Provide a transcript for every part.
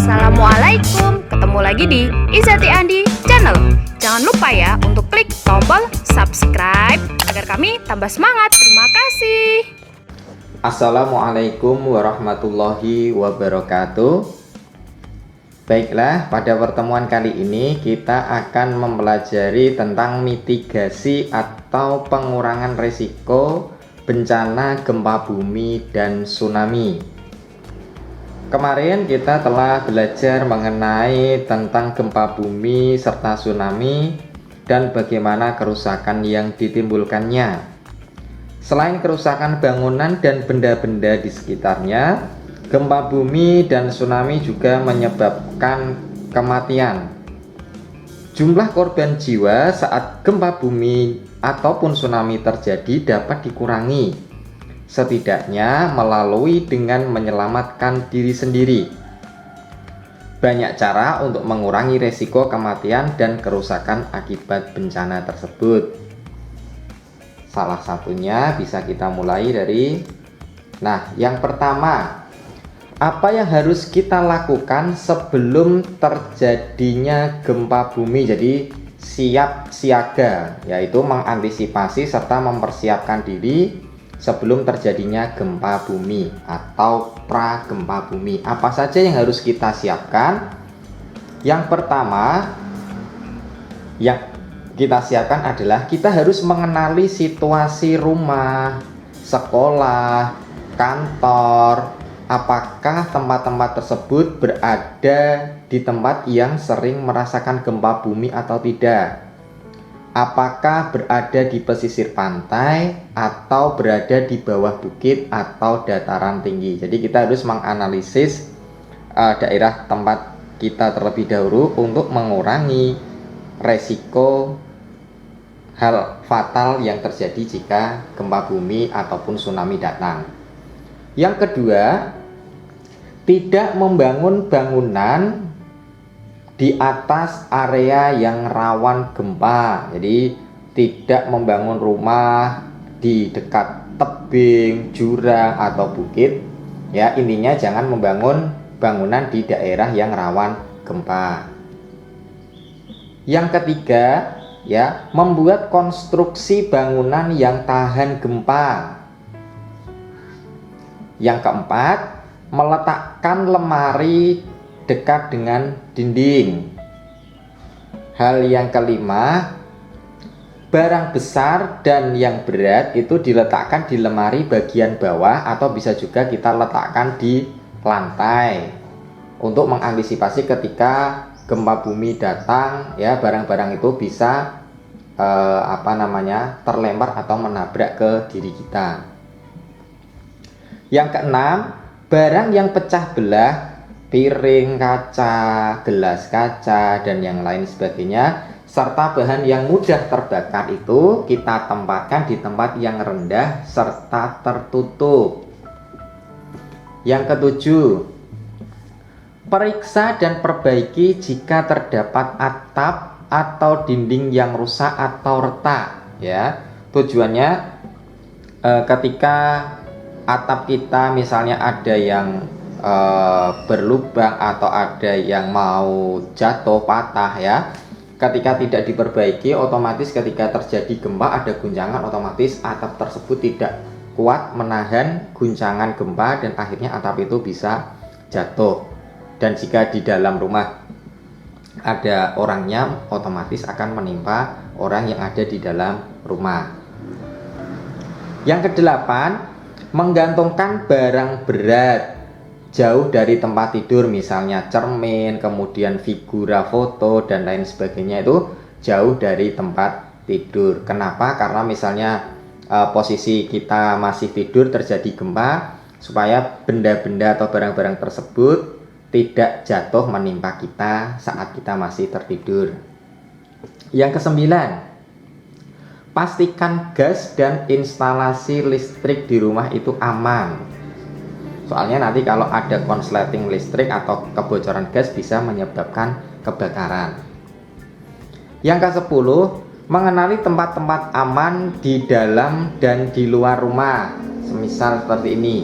Assalamualaikum, ketemu lagi di Izati Andi Channel. Jangan lupa ya untuk klik tombol subscribe agar kami tambah semangat. Terima kasih. Assalamualaikum warahmatullahi wabarakatuh. Baiklah, pada pertemuan kali ini kita akan mempelajari tentang mitigasi atau pengurangan risiko bencana gempa bumi dan tsunami. Kemarin kita telah belajar mengenai tentang gempa bumi serta tsunami dan bagaimana kerusakan yang ditimbulkannya. Selain kerusakan bangunan dan benda-benda di sekitarnya, gempa bumi dan tsunami juga menyebabkan kematian. Jumlah korban jiwa saat gempa bumi ataupun tsunami terjadi dapat dikurangi, setidaknya melalui dengan menyelamatkan diri sendiri. Banyak cara untuk mengurangi resiko kematian dan kerusakan akibat bencana tersebut. Salah satunya bisa kita mulai dari yang pertama, apa yang harus kita lakukan sebelum terjadinya gempa bumi? Jadi siap siaga, yaitu mengantisipasi serta mempersiapkan diri sebelum terjadinya gempa bumi atau pra gempa bumi. Apa saja yang harus kita siapkan? Yang pertama yang kita siapkan adalah kita harus mengenali situasi rumah, sekolah, kantor. Apakah tempat-tempat tersebut berada di tempat yang sering merasakan gempa bumi atau tidak? Apakah berada di pesisir pantai atau berada di bawah bukit atau dataran tinggi? Jadi kita harus menganalisis daerah tempat kita terlebih dahulu untuk mengurangi resiko hal fatal yang terjadi jika gempa bumi ataupun tsunami datang. Yang kedua, tidak membangun bangunan di atas area yang rawan gempa. Jadi tidak membangun rumah di dekat tebing, jurang atau bukit. Ya, intinya jangan membangun bangunan di daerah yang rawan gempa. Yang ketiga, membuat konstruksi bangunan yang tahan gempa. Yang keempat, meletakkan lemari dekat dengan dinding. Hal yang kelima, barang besar dan yang berat itu diletakkan di lemari bagian bawah atau bisa juga kita letakkan di lantai untuk mengantisipasi ketika gempa bumi datang, ya barang-barang itu bisa terlempar atau menabrak ke diri kita. Yang keenam, barang yang pecah belah, piring kaca, gelas kaca, dan yang lain sebagainya, serta bahan yang mudah terbakar itu kita tempatkan di tempat yang rendah serta tertutup. Yang ketujuh, periksa dan perbaiki jika terdapat atap atau dinding yang rusak atau retak. Ya, tujuannya ketika atap kita misalnya ada yang berlubang atau ada yang mau jatuh patah, ya ketika tidak diperbaiki, otomatis ketika terjadi gempa ada guncangan, otomatis atap tersebut tidak kuat menahan guncangan gempa dan akhirnya atap itu bisa jatuh. Dan jika di dalam rumah ada orangnya, otomatis akan menimpa orang yang ada di dalam rumah. Yang kedelapan, menggantungkan barang berat jauh dari tempat tidur, misalnya cermin, kemudian figura foto dan lain sebagainya itu jauh dari tempat tidur. Kenapa? Karena misalnya posisi kita masih tidur terjadi gempa, supaya benda-benda atau barang-barang tersebut tidak jatuh menimpa kita saat kita masih tertidur. Yang kesembilan, pastikan gas dan instalasi listrik di rumah itu aman. Soalnya nanti kalau ada konsleting listrik atau kebocoran gas bisa menyebabkan kebakaran. Yang ke-10, mengenali tempat-tempat aman di dalam dan di luar rumah. Semisal seperti ini.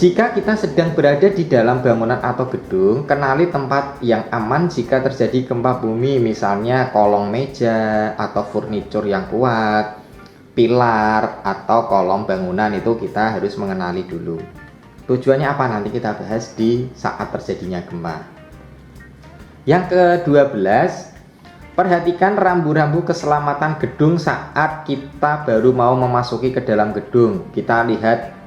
Jika kita sedang berada di dalam bangunan atau gedung, kenali tempat yang aman jika terjadi gempa bumi, misalnya kolong meja atau furnitur yang kuat, pilar atau kolom bangunan, itu kita harus mengenali dulu. Tujuannya apa nanti kita bahas di saat terjadinya gempa. Yang ke-12, perhatikan rambu-rambu keselamatan gedung saat kita baru mau memasuki ke dalam gedung. Kita lihat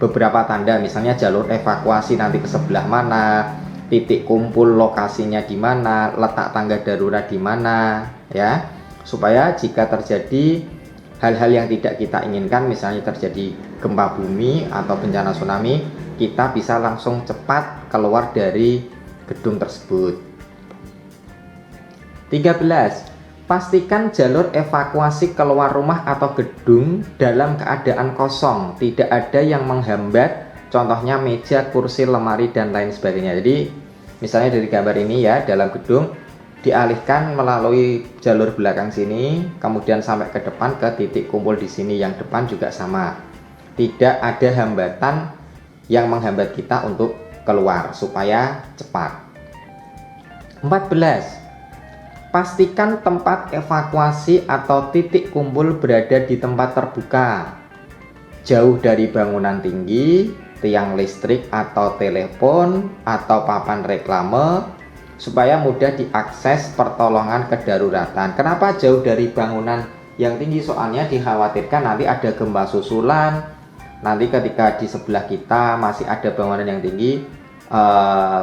beberapa tanda, misalnya jalur evakuasi nanti ke sebelah mana, titik kumpul lokasinya di mana, letak tangga darurat di mana, ya, supaya jika terjadi hal-hal yang tidak kita inginkan, misalnya terjadi gempa bumi atau bencana tsunami, kita bisa langsung cepat keluar dari gedung tersebut. 13. Pastikan jalur evakuasi keluar rumah atau gedung dalam keadaan kosong, tidak ada yang menghambat, contohnya meja, kursi, lemari, dan lain sebagainya. Jadi misalnya dari gambar ini ya, dalam gedung dialihkan melalui jalur belakang sini, kemudian sampai ke depan ke titik kumpul di sini, yang depan juga sama. Tidak ada hambatan yang menghambat kita untuk keluar supaya cepat. 14. Pastikan tempat evakuasi atau titik kumpul berada di tempat terbuka, jauh dari bangunan tinggi, tiang listrik atau telepon, atau papan reklame, supaya mudah diakses pertolongan kedaruratan. Kenapa jauh dari bangunan yang tinggi? Soalnya dikhawatirkan nanti ada gempa susulan, nanti ketika di sebelah kita masih ada bangunan yang tinggi,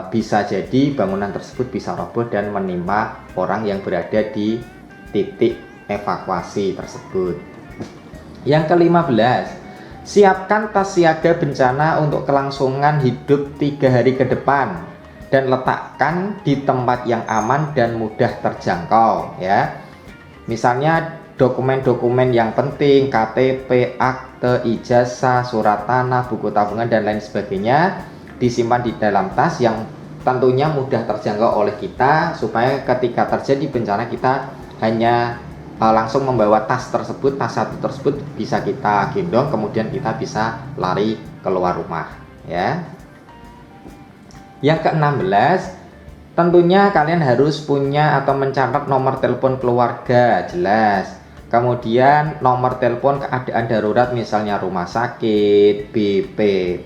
bisa jadi bangunan tersebut bisa roboh dan menimpa orang yang berada di titik evakuasi tersebut. Yang ke-15, siapkan tas siaga bencana untuk kelangsungan hidup 3 hari ke depan dan letakkan di tempat yang aman dan mudah terjangkau, ya. Misalnya dokumen-dokumen yang penting, KTP, akte, ijazah, surat tanah, buku tabungan, dan lain sebagainya disimpan di dalam tas yang tentunya mudah terjangkau oleh kita, supaya ketika terjadi bencana kita hanya langsung membawa tas tersebut, tas satu tersebut bisa kita gendong, kemudian kita bisa lari keluar rumah, ya. Yang ke-16, tentunya kalian harus punya atau mencatat nomor telepon keluarga, jelas. Kemudian nomor telepon keadaan darurat, misalnya rumah sakit, BPNB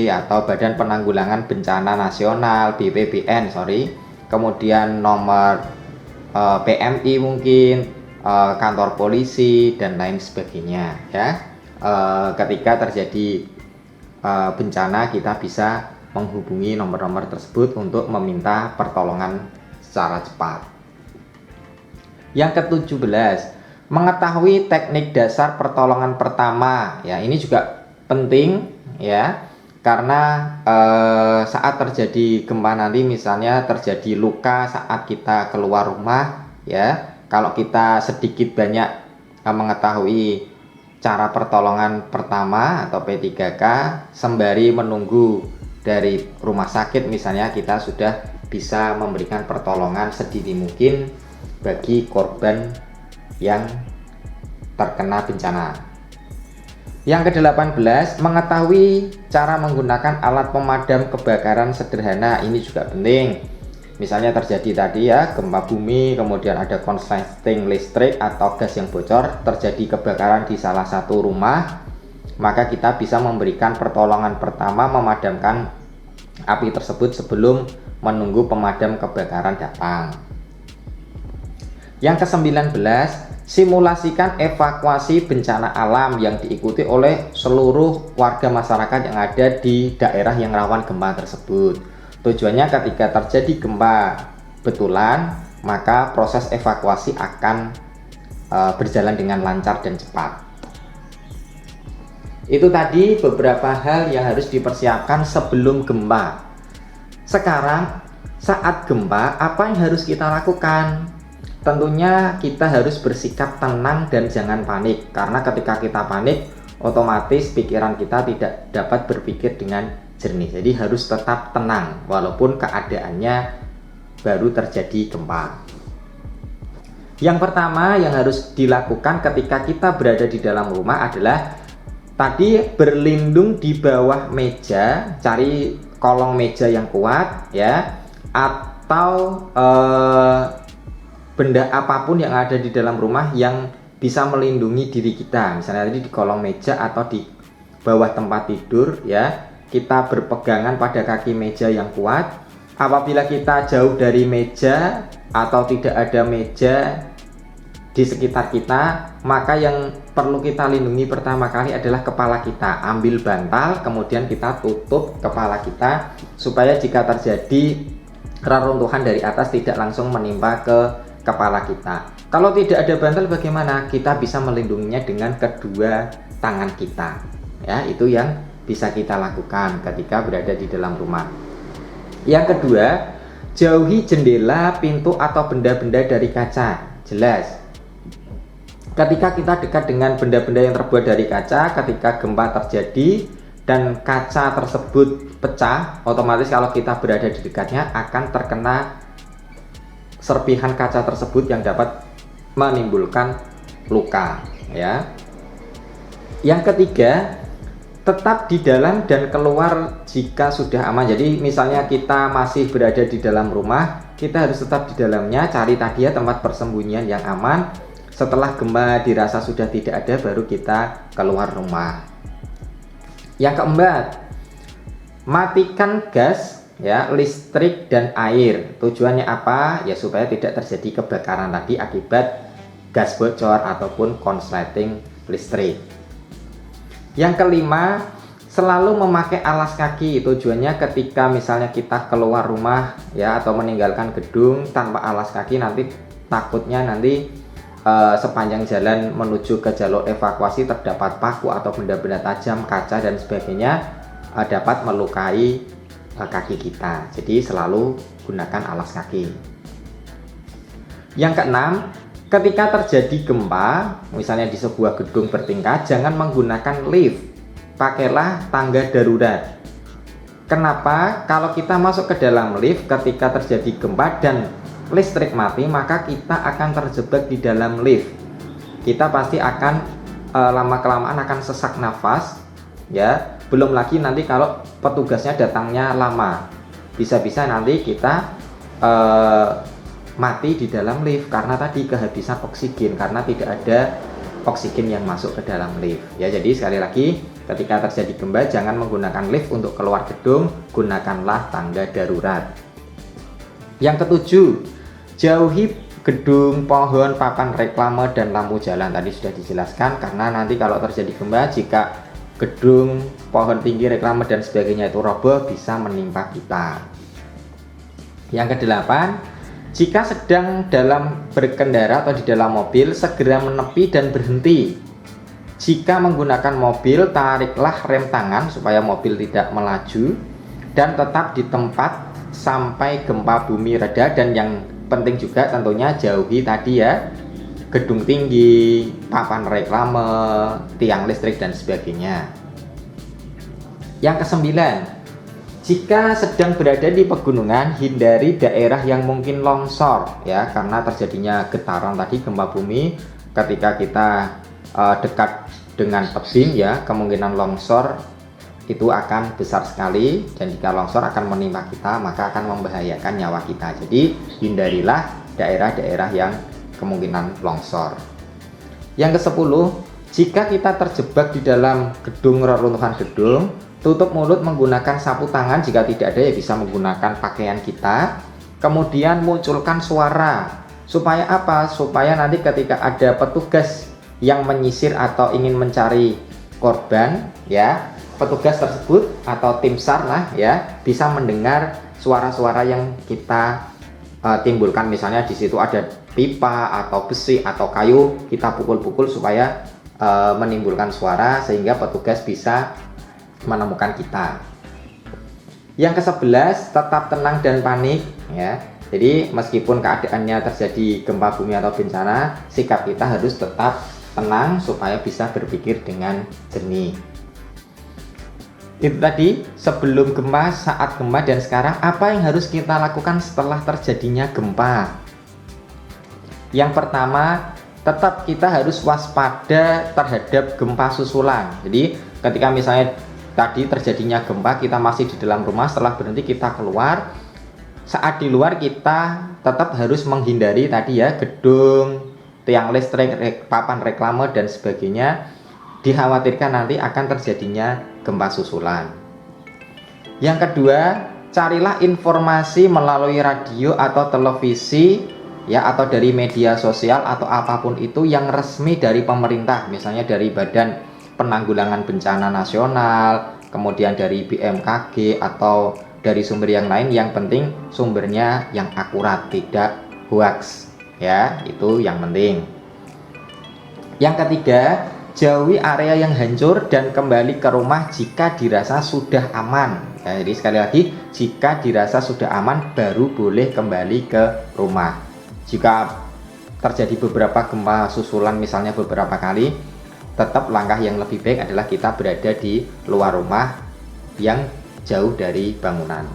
atau Badan Penanggulangan Bencana Nasional, BPBN, kemudian nomor PMI mungkin, kantor polisi, dan lain sebagainya, ya. Ketika terjadi bencana, kita bisa menghubungi nomor-nomor tersebut untuk meminta pertolongan secara cepat. Yang ke-17, mengetahui teknik dasar pertolongan pertama, ya. Ini juga penting, ya, karena saat terjadi gempa nanti, misalnya terjadi luka saat kita keluar rumah, ya, kalau kita sedikit banyak mengetahui cara pertolongan pertama atau P3K sembari menunggu dari rumah sakit, misalnya, kita sudah bisa memberikan pertolongan sedini mungkin bagi korban yang terkena bencana. Yang ke-18, mengetahui cara menggunakan alat pemadam kebakaran sederhana. Ini juga penting. Misalnya terjadi tadi ya, gempa bumi, kemudian ada konsleting listrik atau gas yang bocor, terjadi kebakaran di salah satu rumah, maka kita bisa memberikan pertolongan pertama, memadamkan api tersebut sebelum menunggu pemadam kebakaran datang. Yang ke-19, simulasikan evakuasi bencana alam yang diikuti oleh seluruh warga masyarakat yang ada di daerah yang rawan gempa tersebut. Tujuannya ketika terjadi gempa betulan, maka proses evakuasi akan berjalan dengan lancar dan cepat. Itu tadi beberapa hal yang harus dipersiapkan sebelum gempa. Sekarang saat gempa, apa yang harus kita lakukan? Tentunya kita harus bersikap tenang dan jangan panik, karena ketika kita panik, otomatis pikiran kita tidak dapat berpikir dengan jernih. Jadi harus tetap tenang walaupun keadaannya baru terjadi gempa. Yang pertama yang harus dilakukan ketika kita berada di dalam rumah adalah Tadi berlindung di bawah meja, cari kolong meja yang kuat ya, atau benda apapun yang ada di dalam rumah yang bisa melindungi diri kita. Misalnya tadi di kolong meja atau di bawah tempat tidur ya, kita berpegangan pada kaki meja yang kuat. Apabila kita jauh dari meja atau tidak ada meja di sekitar kita, maka yang perlu kita lindungi pertama kali adalah kepala kita. Ambil bantal, kemudian kita tutup kepala kita supaya jika terjadi reruntuhan dari atas tidak langsung menimpa ke kepala kita. Kalau tidak ada bantal bagaimana? Kita bisa melindunginya dengan kedua tangan kita. Ya, itu yang bisa kita lakukan ketika berada di dalam rumah. Yang kedua, jauhi jendela, pintu atau benda-benda dari kaca. Jelas. Ketika kita dekat dengan benda-benda yang terbuat dari kaca, ketika gempa terjadi dan kaca tersebut pecah, otomatis kalau kita berada di dekatnya akan terkena serpihan kaca tersebut yang dapat menimbulkan luka ya. Yang ketiga, tetap di dalam dan keluar jika sudah aman. Jadi misalnya kita masih berada di dalam rumah, kita harus tetap di dalamnya, cari tadi ya tempat persembunyian yang aman. Setelah gempa dirasa sudah tidak ada, baru kita keluar rumah. Yang keempat, matikan gas ya, listrik dan air. Tujuannya apa? Ya supaya tidak terjadi kebakaran tadi akibat gas bocor ataupun konsleting listrik. Yang kelima, selalu memakai alas kaki. Tujuannya ketika misalnya kita keluar rumah ya atau meninggalkan gedung tanpa alas kaki, nanti takutnya nanti sepanjang jalan menuju ke jalur evakuasi terdapat paku atau benda-benda tajam, kaca dan sebagainya dapat melukai kaki kita. Jadi selalu gunakan alas kaki. Yang keenam, ketika terjadi gempa, misalnya di sebuah gedung bertingkat, jangan menggunakan lift. Pakailah tangga darurat. Kenapa? Kalau kita masuk ke dalam lift ketika terjadi gempa dan listrik mati, maka kita akan terjebak di dalam lift. Kita pasti akan lama-kelamaan akan sesak nafas ya. Belum lagi nanti kalau petugasnya datangnya lama, bisa-bisa nanti kita mati di dalam lift karena tadi kehabisan oksigen, karena tidak ada oksigen yang masuk ke dalam lift ya. Jadi sekali lagi, ketika terjadi gempa jangan menggunakan lift untuk keluar gedung, gunakanlah tangga darurat. Yang ketujuh, jauhi gedung, pohon, papan reklame dan lampu jalan. Tadi sudah dijelaskan, karena nanti kalau terjadi gempa, jika gedung, pohon tinggi, reklame dan sebagainya itu roboh, bisa menimpa kita. Yang kedelapan, jika sedang dalam berkendara atau di dalam mobil, segera menepi dan berhenti. Jika menggunakan mobil, tariklah rem tangan supaya mobil tidak melaju dan tetap di tempat sampai gempa bumi reda. Dan yang penting juga tentunya jauhi tadi ya, gedung tinggi, papan reklame, tiang listrik dan sebagainya. Yang kesembilan, jika sedang berada di pegunungan, hindari daerah yang mungkin longsor ya, karena terjadinya getaran tadi, gempa bumi. Ketika kita dekat dengan tebing ya, kemungkinan longsor itu akan besar sekali, dan jika longsor akan menimpa kita maka akan membahayakan nyawa kita. Jadi hindarilah daerah-daerah yang kemungkinan longsor. Yang ke-10, jika kita terjebak di dalam gedung, reruntuhan gedung, tutup mulut menggunakan sapu tangan. Jika tidak ada ya bisa menggunakan pakaian kita. Kemudian munculkan suara. Supaya apa? Supaya nanti ketika ada petugas yang menyisir atau ingin mencari korban ya, petugas tersebut atau tim SAR lah ya, bisa mendengar suara-suara yang kita timbulkan. Misalnya di situ ada pipa atau besi atau kayu, kita pukul-pukul supaya menimbulkan suara sehingga petugas bisa menemukan kita. Yang ke-11, tetap tenang dan panik ya. Jadi meskipun keadaannya terjadi gempa bumi atau bencana, sikap kita harus tetap tenang supaya bisa berpikir dengan jernih. Itu tadi sebelum gempa, saat gempa, dan sekarang apa yang harus kita lakukan setelah terjadinya gempa. Yang pertama, tetap kita harus waspada terhadap gempa susulan. Jadi ketika misalnya tadi terjadinya gempa, kita masih di dalam rumah, setelah berhenti kita keluar. Saat di luar kita tetap harus menghindari tadi ya, gedung, tiang listrik, papan reklame dan sebagainya. Dikhawatirkan nanti akan terjadinya gempa susulan. Yang kedua, carilah informasi melalui radio atau televisi ya, atau dari media sosial atau apapun itu yang resmi dari pemerintah, misalnya dari Badan Penanggulangan Bencana Nasional, kemudian dari BMKG atau dari sumber yang lain. Yang penting sumbernya yang akurat, tidak hoax ya, itu yang penting. Yang ketiga, jauhi area yang hancur dan kembali ke rumah jika dirasa sudah aman ya. Jadi sekali lagi, jika dirasa sudah aman baru boleh kembali ke rumah. Jika terjadi beberapa gempa susulan misalnya beberapa kali, tetap langkah yang lebih baik adalah kita berada di luar rumah yang jauh dari bangunan.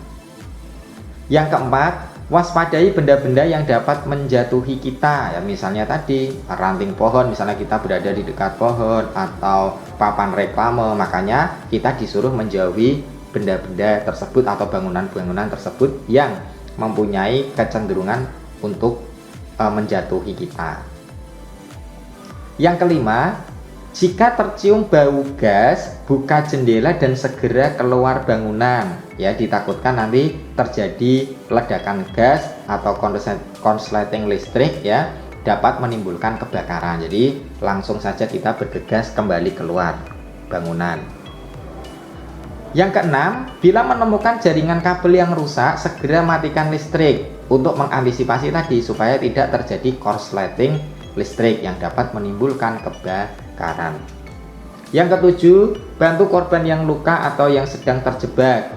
Yang keempat, waspadai benda-benda yang dapat menjatuhi kita ya, misalnya tadi ranting pohon, misalnya kita berada di dekat pohon, atau papan reklame. Makanya kita disuruh menjauhi benda-benda tersebut atau bangunan-bangunan tersebut yang mempunyai kecenderungan untuk menjatuhi kita. Yang kelima, jika tercium bau gas, buka jendela dan segera keluar bangunan ya, ditakutkan nanti terjadi ledakan gas atau konsleting listrik ya, dapat menimbulkan kebakaran. Jadi langsung saja kita bergegas kembali keluar bangunan. Yang keenam, bila menemukan jaringan kabel yang rusak, segera matikan listrik untuk mengantisipasi tadi supaya tidak terjadi korsleting listrik yang dapat menimbulkan kebakaran. Yang ketujuh, bantu korban yang luka atau yang sedang terjebak.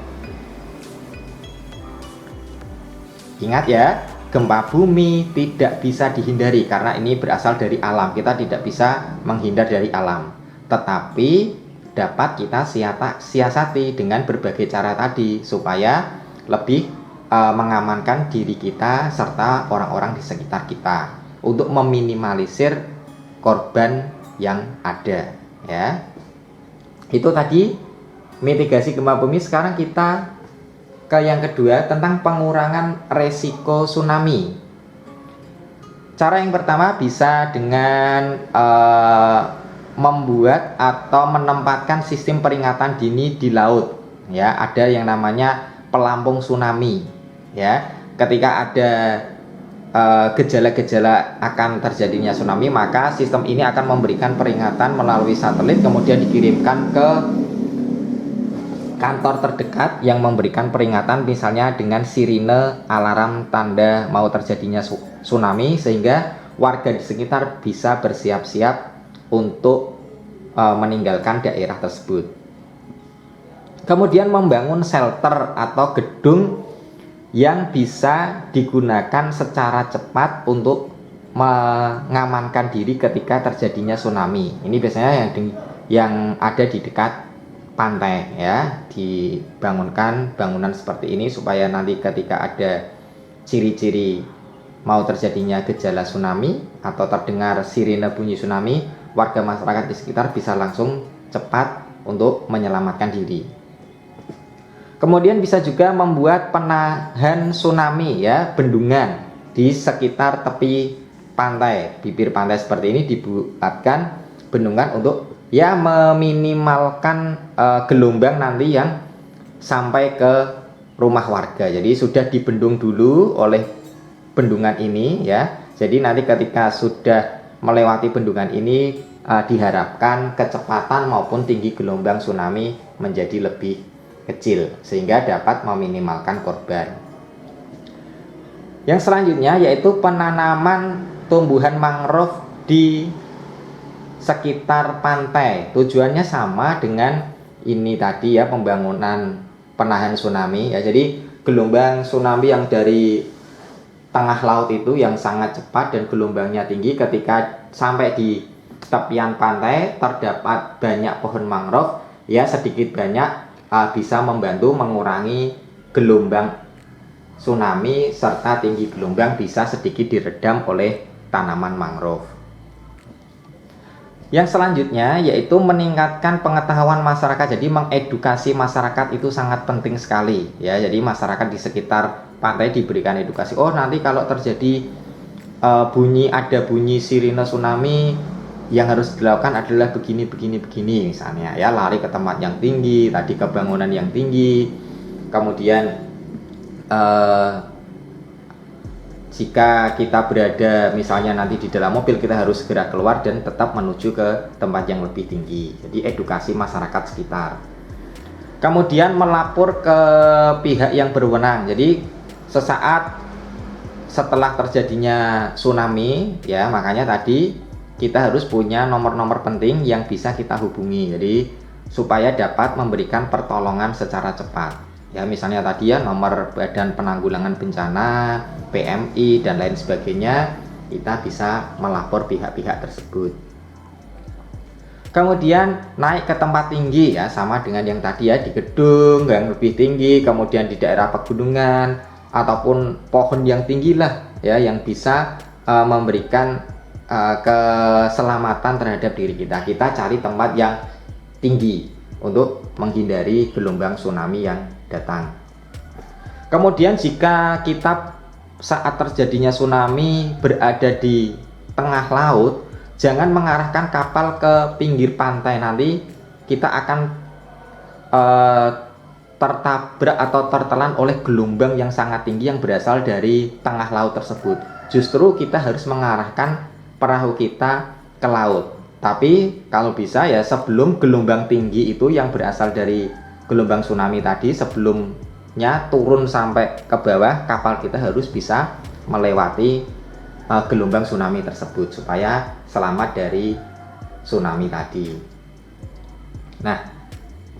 Ingat ya, gempa bumi tidak bisa dihindari karena ini berasal dari alam. Kita tidak bisa menghindar dari alam, tetapi dapat kita siasati dengan berbagai cara tadi supaya lebih mengamankan diri kita serta orang-orang di sekitar kita untuk meminimalisir korban yang ada ya. Itu tadi mitigasi gempa bumi. Sekarang kita ke yang kedua, tentang pengurangan resiko tsunami. Cara yang pertama bisa dengan membuat atau menempatkan sistem peringatan dini di laut ya. Ada yang namanya pelampung tsunami ya. Ketika ada gejala-gejala akan terjadinya tsunami, maka sistem ini akan memberikan peringatan melalui satelit, kemudian dikirimkan ke kantor terdekat yang memberikan peringatan, misalnya dengan sirine alarm tanda mau terjadinya tsunami, sehingga warga di sekitar bisa bersiap-siap untuk meninggalkan daerah tersebut. Kemudian membangun shelter atau gedung yang bisa digunakan secara cepat untuk mengamankan diri ketika terjadinya tsunami. Ini biasanya yang ada di dekat pantai ya, dibangunkan bangunan seperti ini supaya nanti ketika ada ciri-ciri mau terjadinya gejala tsunami atau terdengar sirine bunyi tsunami, warga masyarakat di sekitar bisa langsung cepat untuk menyelamatkan diri. Kemudian bisa juga membuat penahan tsunami ya, bendungan di sekitar tepi pantai, bibir pantai seperti ini dibuatkan bendungan untuk ya meminimalkan gelombang nanti yang sampai ke rumah warga. Jadi sudah dibendung dulu oleh bendungan ini ya. Jadi nanti ketika sudah melewati bendungan ini diharapkan kecepatan maupun tinggi gelombang tsunami menjadi lebih kecil sehingga dapat meminimalkan korban. Yang selanjutnya yaitu penanaman tumbuhan mangrove di sekitar pantai. Tujuannya sama dengan ini tadi ya, pembangunan penahan tsunami ya. Jadi gelombang tsunami yang dari tengah laut itu yang sangat cepat dan gelombangnya tinggi, ketika sampai di tepian pantai terdapat banyak pohon mangrove ya, sedikit banyak bisa membantu mengurangi gelombang tsunami serta tinggi gelombang bisa sedikit diredam oleh tanaman mangrove. Yang selanjutnya yaitu meningkatkan pengetahuan masyarakat. Jadi mengedukasi masyarakat itu sangat penting sekali ya. Jadi masyarakat di sekitar pantai diberikan edukasi. Oh, nanti kalau terjadi ada bunyi sirine tsunami, yang harus dilakukan adalah begini misalnya ya, lari ke tempat yang tinggi, tadi ke bangunan yang tinggi. Kemudian jika kita berada misalnya nanti di dalam mobil, kita harus segera keluar dan tetap menuju ke tempat yang lebih tinggi. Jadi edukasi masyarakat sekitar. Kemudian melapor ke pihak yang berwenang. Jadi sesaat setelah terjadinya tsunami ya, makanya tadi kita harus punya nomor-nomor penting yang bisa kita hubungi. Jadi supaya dapat memberikan pertolongan secara cepat. Ya, misalnya tadi ya nomor Badan Penanggulangan Bencana, PMI dan lain sebagainya, kita bisa melapor pihak-pihak tersebut. Kemudian naik ke tempat tinggi ya, sama dengan yang tadi ya, di gedung yang lebih tinggi, kemudian di daerah pegunungan ataupun pohon yang tinggi lah ya, yang bisa memberikan keselamatan terhadap diri kita. Kita cari tempat yang tinggi untuk menghindari gelombang tsunami yang datang. Kemudian jika kita saat terjadinya tsunami berada di tengah laut, jangan mengarahkan kapal ke pinggir pantai. Nanti kita akan tertabrak atau tertelan oleh gelombang yang sangat tinggi yang berasal dari tengah laut tersebut. Justru kita harus mengarahkan perahu kita ke laut. Tapi kalau bisa ya, sebelum gelombang tinggi itu yang berasal dari gelombang tsunami tadi, sebelumnya turun sampai ke bawah, kapal kita harus bisa melewati gelombang tsunami tersebut supaya selamat dari tsunami tadi. Nah,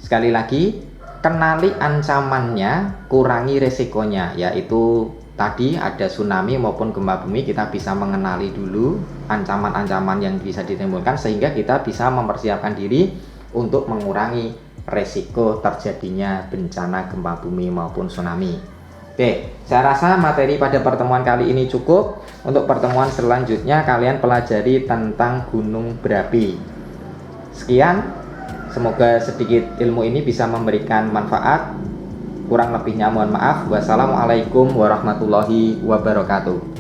sekali lagi, kenali ancamannya, kurangi resikonya, yaitu tadi ada tsunami maupun gempa bumi, kita bisa mengenali dulu ancaman-ancaman yang bisa ditimbulkan sehingga kita bisa mempersiapkan diri untuk mengurangi resiko terjadinya bencana gempa bumi maupun tsunami. Oke, saya rasa materi pada pertemuan kali ini cukup. Untuk pertemuan selanjutnya kalian pelajari tentang gunung berapi. Sekian, semoga sedikit ilmu ini bisa memberikan manfaat. Kurang lebihnya mohon maaf. Wassalamualaikum warahmatullahi wabarakatuh.